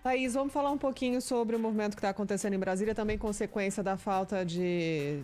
Thaís, vamos falar um pouquinho sobre o movimento que está acontecendo em Brasília, também consequência da falta de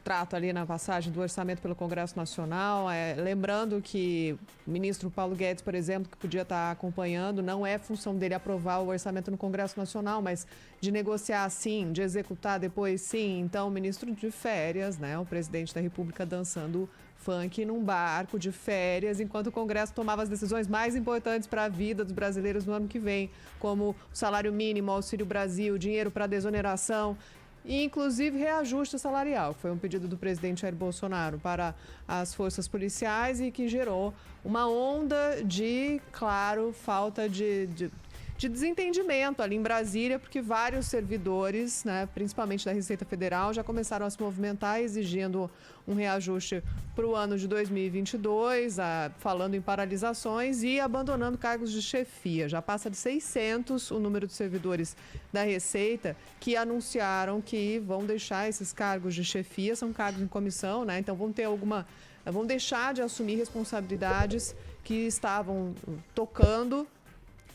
trato ali na passagem do orçamento pelo Congresso Nacional. Lembrando que o ministro Paulo Guedes, por exemplo, que podia estar acompanhando, não é função dele aprovar o orçamento no Congresso Nacional, mas de negociar sim, de executar depois sim. Então, o ministro de férias, né, o presidente da República dançando funk num barco de férias, enquanto o Congresso tomava as decisões mais importantes para a vida dos brasileiros no ano que vem, como o salário mínimo, Auxílio Brasil, dinheiro para desoneração e, inclusive, reajuste salarial, que foi um pedido do presidente Jair Bolsonaro para as forças policiais e que gerou uma onda de, claro, falta de desentendimento ali em Brasília, porque vários servidores, né, principalmente da Receita Federal, já começaram a se movimentar exigindo um reajuste para o ano de 2022, falando em paralisações e abandonando cargos de chefia. Já passa de 600 o número de servidores da Receita que anunciaram que vão deixar esses cargos de chefia, são cargos em comissão, né? Então vão deixar de assumir responsabilidades que estavam tocando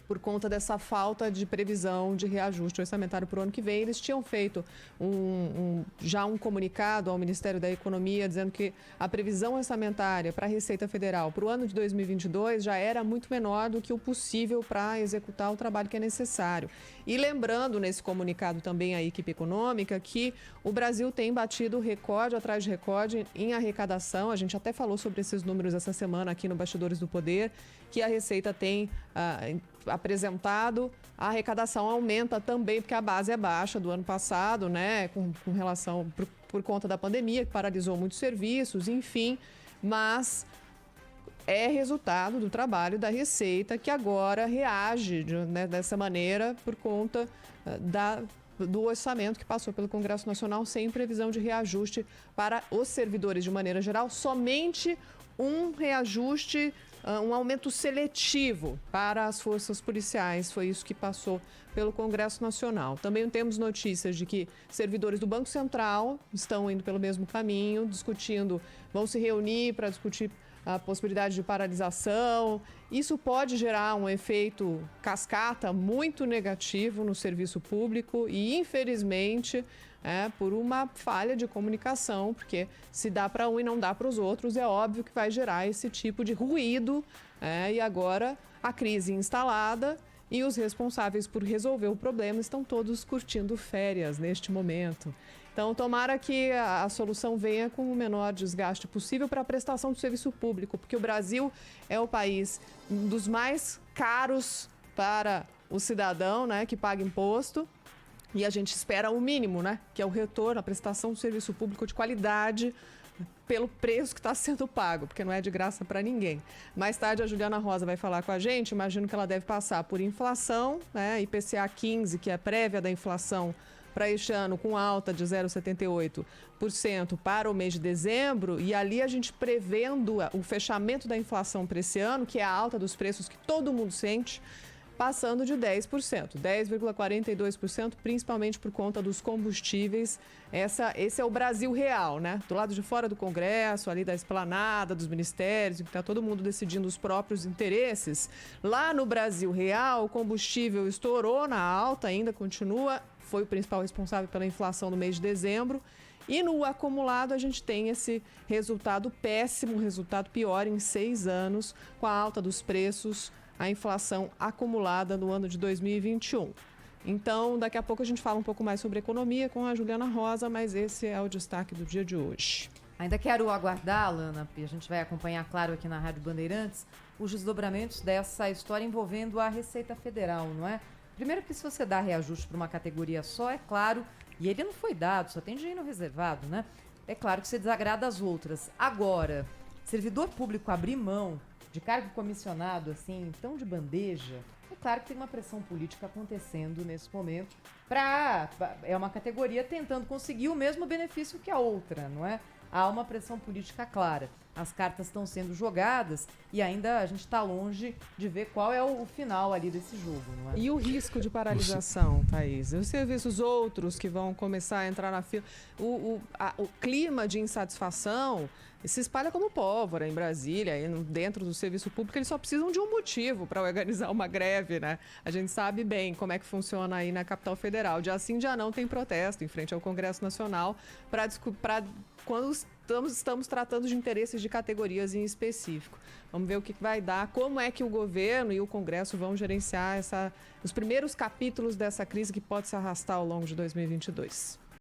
por conta dessa falta de previsão de reajuste orçamentário para o ano que vem. Eles tinham feito já um comunicado ao Ministério da Economia dizendo que a previsão orçamentária para a Receita Federal para o ano de 2022 já era muito menor do que o possível para executar o trabalho que é necessário. E lembrando nesse comunicado também a equipe econômica que o Brasil tem batido recorde atrás de recorde em arrecadação. A gente até falou sobre esses números essa semana aqui no Bastidores do Poder, que a Receita tem apresentado. A arrecadação aumenta também, porque a base é baixa do ano passado, né? Com relação por conta da pandemia, que paralisou muitos serviços, enfim. Mas é resultado do trabalho da Receita, que agora reage dessa maneira por conta do orçamento que passou pelo Congresso Nacional sem previsão de reajuste para os servidores de maneira geral, somente um reajuste, um aumento seletivo para as forças policiais. Foi isso que passou pelo Congresso Nacional. Também temos notícias de que servidores do Banco Central estão indo pelo mesmo caminho, vão se reunir para discutir a possibilidade de paralisação. Isso pode gerar um efeito cascata muito negativo no serviço público e, infelizmente, por uma falha de comunicação, porque se dá para um e não dá para os outros, é óbvio que vai gerar esse tipo de ruído. E agora a crise instalada e os responsáveis por resolver o problema estão todos curtindo férias neste momento. Então, tomara que a solução venha com o menor desgaste possível para a prestação do serviço público, porque o Brasil é o país dos mais caros para o cidadão, né, que paga imposto. E a gente espera o mínimo, né, que é o retorno, a prestação do serviço público de qualidade pelo preço que está sendo pago, porque não é de graça para ninguém. Mais tarde a Juliana Rosa vai falar com a gente, imagino que ela deve passar por inflação, né, IPCA 15, que é a prévia da inflação para este ano, com alta de 0,78% para o mês de dezembro, e ali a gente prevendo o fechamento da inflação para esse ano, que é a alta dos preços que todo mundo sente, passando de 10%, 10,42%, principalmente por conta dos combustíveis. Esse é o Brasil real, né? Do lado de fora do Congresso, ali da esplanada, dos ministérios, que está todo mundo decidindo os próprios interesses. Lá no Brasil real, o combustível estourou na alta, ainda continua, foi o principal responsável pela inflação no mês de dezembro. E no acumulado a gente tem esse resultado péssimo, resultado pior em 6 anos, com a alta dos preços, a inflação acumulada no ano de 2021. Então, daqui a pouco a gente fala um pouco mais sobre economia com a Juliana Rosa, mas esse é o destaque do dia de hoje. Ainda quero aguardar, Alana, e a gente vai acompanhar, claro, aqui na Rádio Bandeirantes, os desdobramentos dessa história envolvendo a Receita Federal, não é? Primeiro que se você dá reajuste para uma categoria só, é claro, e ele não foi dado, só tem dinheiro reservado, né? É claro que você desagrada as outras. Agora, servidor público abrir mão de cargo comissionado, assim, tão de bandeja, é claro que tem uma pressão política acontecendo nesse momento. É uma categoria tentando conseguir o mesmo benefício que a outra, não é? Há uma pressão política clara. as cartas estão sendo jogadas e ainda a gente está longe de ver qual é o final ali desse jogo, não é? E o risco de paralisação, Thaís? Os serviços outros que vão começar a entrar na fila, o clima de insatisfação se espalha como pólvora em Brasília, dentro do serviço público, eles só precisam de um motivo para organizar uma greve, né? A gente sabe bem como é que funciona aí na capital federal. Dia sim, dia não tem protesto em frente ao Congresso Nacional quando estamos tratando de interesses de categorias em específico. Vamos ver o que vai dar, como é que o governo e o Congresso vão gerenciar os primeiros capítulos dessa crise que pode se arrastar ao longo de 2022.